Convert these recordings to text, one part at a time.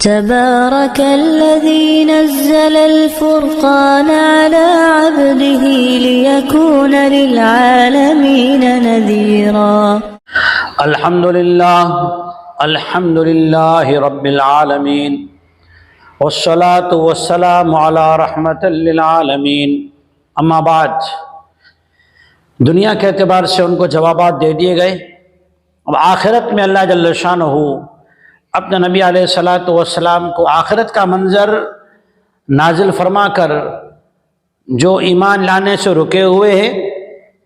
تبارك الذي نزل الفرقان على عبده ليكون للعالمين نذيرا الحمد لله رب العالمين والصلاة والسلام على رحمت للعالمین اما بعد، دنیا کے اعتبار سے ان کو جوابات دے دیے گئے۔ اب آخرت میں اللہ جل شانہ اپنے نبی علیہ الصلاۃ والسلام کو آخرت کا منظر نازل فرما کر جو ایمان لانے سے رکے ہوئے ہیں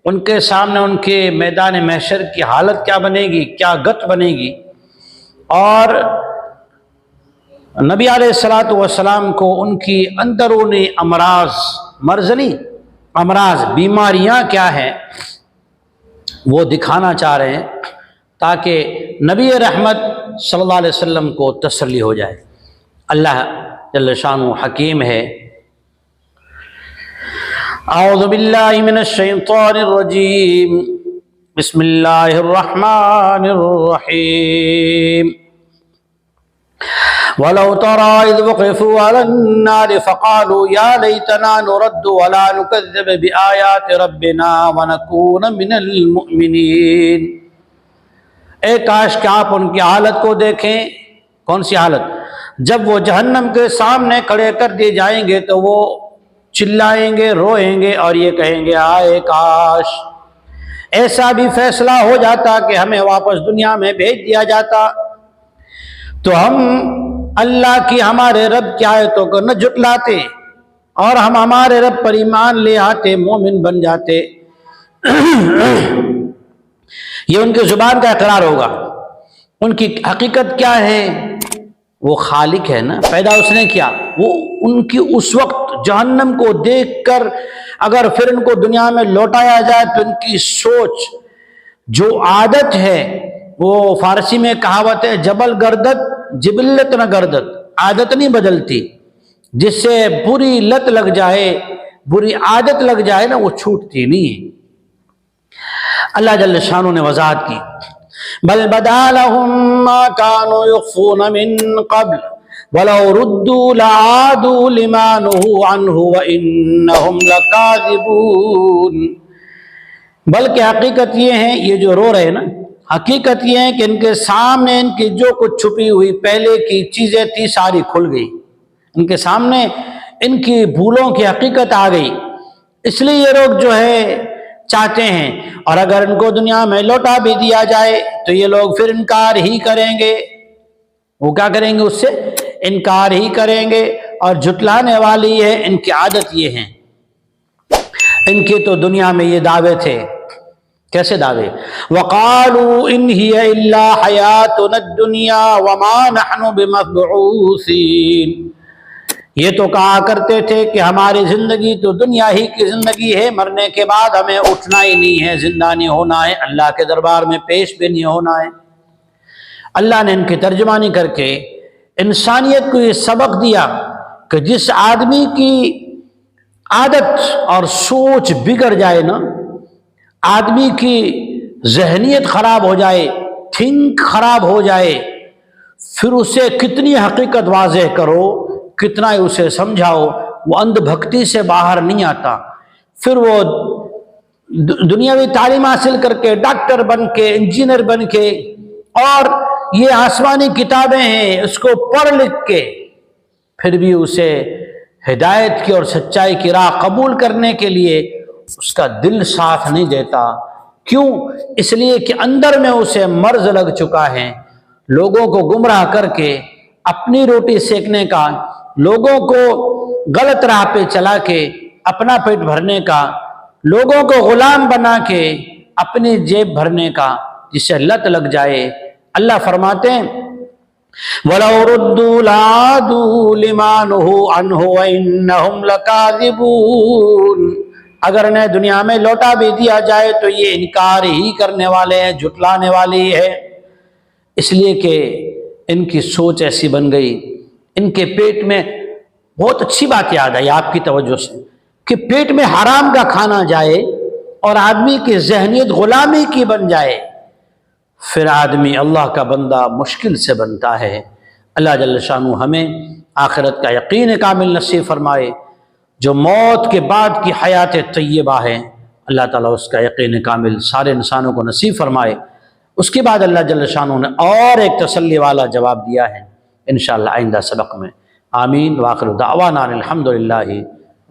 ان کے سامنے ان کے میدان محشر کی حالت کیا بنے گی، کیا گت بنے گی، اور نبی علیہ الصلاۃ والسلام کو ان کی اندرونی امراض، مرضی امراض، بیماریاں کیا ہیں وہ دکھانا چاہ رہے ہیں تاکہ نبی رحمت صلی اللہ علیہ وسلم کو تسلی ہو جائے۔ اللہ جل شانہ حکیم ہے۔ اعوذ باللہ من الشیطان الرجیم، بسم اللہ الرحمن الرحیم۔ وَلَوْ تَرَىٰ إِذْ وُقِفُوا عَلَى النَّارِ فَقَالُوا يَا لَيْتَنَا نُرَدُّ وَلَا نُكَذِّبَ بِآيَاتِ رَبِّنَا وَنَكُونَ مِنَ الْمُؤْمِنِينَ۔ اے کاش کہ آپ ان کی حالت کو دیکھیں۔ کون سی حالت؟ جب وہ جہنم کے سامنے کھڑے کر دیے جائیں گے تو وہ چلائیں گے، روئیں گے اور یہ کہیں گے آئے کاش ایسا بھی فیصلہ ہو جاتا کہ ہمیں واپس دنیا میں بھیج دیا جاتا تو ہم اللہ کی، ہمارے رب کی آیتوں کو نہ جھٹلاتے اور ہم ہمارے رب پر ایمان لے آتے، مومن بن جاتے۔ یہ ان کی زبان کا اقرار ہوگا۔ ان کی حقیقت کیا ہے؟ وہ خالق ہے نا، پیدا اس نے کیا۔ وہ ان کی اس وقت جہنم کو دیکھ کر اگر پھر ان کو دنیا میں لوٹایا جائے تو ان کی سوچ، جو عادت ہے، وہ فارسی میں کہاوت ہے جبل گردت جبلت نہ گردت، عادت نہیں بدلتی، جس سے بری لت لگ جائے، بری عادت لگ جائے نا، وہ چھوٹتی نہیں ہے۔ اللہ جل شانہ نے وضاحت کی، بل بدا لهم ما كانوا يخفون من قبل ولو ردوا لعادوا لما نهوا عنه وانهم لكاذبون۔ بلکہ حقیقت یہ ہے، یہ جو رو رہے ہیں نا، حقیقت یہ ہے کہ ان کے سامنے ان کی جو کچھ چھپی ہوئی پہلے کی چیزیں تھی ساری کھل گئی، ان کے سامنے ان کی بھولوں کی حقیقت آ گئی۔ اس لیے یہ لوگ جو ہے چاہتے ہیں، اور اگر ان کو دنیا میں لوٹا بھی دیا جائے تو یہ لوگ پھر انکار ہی کریں گے۔ وہ کیا کریں گے؟ اس سے انکار ہی کریں گے، اور جھٹلانے والی ہے، ان کی عادت یہ ہے۔ ان کے تو دنیا میں یہ دعوے تھے۔ کیسے دعوے؟ وَقَالُوا إِنْ هِيَ إِلَّا حَيَاتُنَا الدُّنْيَا وَمَا نَحْنُ بِمَبْعُوثِينَ۔ یہ تو کہا کرتے تھے کہ ہماری زندگی تو دنیا ہی کی زندگی ہے، مرنے کے بعد ہمیں اٹھنا ہی نہیں ہے، زندہ نہیں ہونا ہے، اللہ کے دربار میں پیش بھی نہیں ہونا ہے۔ اللہ نے ان کی ترجمانی کر کے انسانیت کو یہ سبق دیا کہ جس آدمی کی عادت اور سوچ بگڑ جائے نا، آدمی کی ذہنیت خراب ہو جائے، تھنک خراب ہو جائے، پھر اسے کتنی حقیقت واضح کرو، کتنا ہی اسے سمجھاؤ، وہ اندھ بھکتی سے باہر نہیں آتا۔ پھر وہ دنیاوی تعلیم حاصل کر کے، ڈاکٹر بن کے، انجینئر بن کے، اور یہ آسمانی کتابیں ہیں، اس کو پڑھ لکھ کے پھر بھی اسے ہدایت کی اور سچائی کی راہ قبول کرنے کے لیے اس کا دل ساتھ نہیں دیتا۔ کیوں؟ اس لیے کہ اندر میں اسے مرض لگ چکا ہے، لوگوں کو گمراہ کر کے، اپنی روٹی سیکنے کا، لوگوں کو غلط راہ پہ چلا کے اپنا پیٹ بھرنے کا، لوگوں کو غلام بنا کے اپنی جیب بھرنے کا، جسے لت لگ جائے۔ اللہ فرماتے ہیں وَلَوْ رُدُّوا لَعَادُوا لِمَا نُهُوا عَنْهُ وَإِنَّهُمْ لَكَاذِبُونَ۔ اگر انہیں دنیا میں لوٹا بھی دیا جائے تو یہ انکار ہی کرنے والے ہیں، جھٹلانے والی ہے۔ اس لیے کہ ان کی سوچ ایسی بن گئی، ان کے پیٹ میں بہت اچھی بات یاد آئی آپ کی توجہ سے کہ پیٹ میں حرام کا کھانا جائے اور آدمی کی ذہنیت غلامی کی بن جائے، پھر آدمی اللہ کا بندہ مشکل سے بنتا ہے، اللہ جل شانہ ہمیں آخرت کا یقین کامل نصیب فرمائے، جو موت کے بعد کی حیات طیبہ ہے اللہ تعالیٰ اس کا یقین کامل سارے انسانوں کو نصیب فرمائے۔ اس کے بعد اللہ جل شانہ نے اور ایک تسلی والا جواب دیا ہے انشاءاللہ آئندہ سبق میں۔ آمین وآخر دعوانا الحمدللہ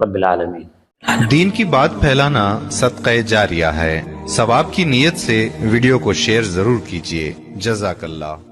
رب العالمین۔ دین کی بات پھیلانا صدقہ جاریہ ہے، ثواب کی نیت سے ویڈیو کو شیئر ضرور کیجیے۔ جزاک اللہ۔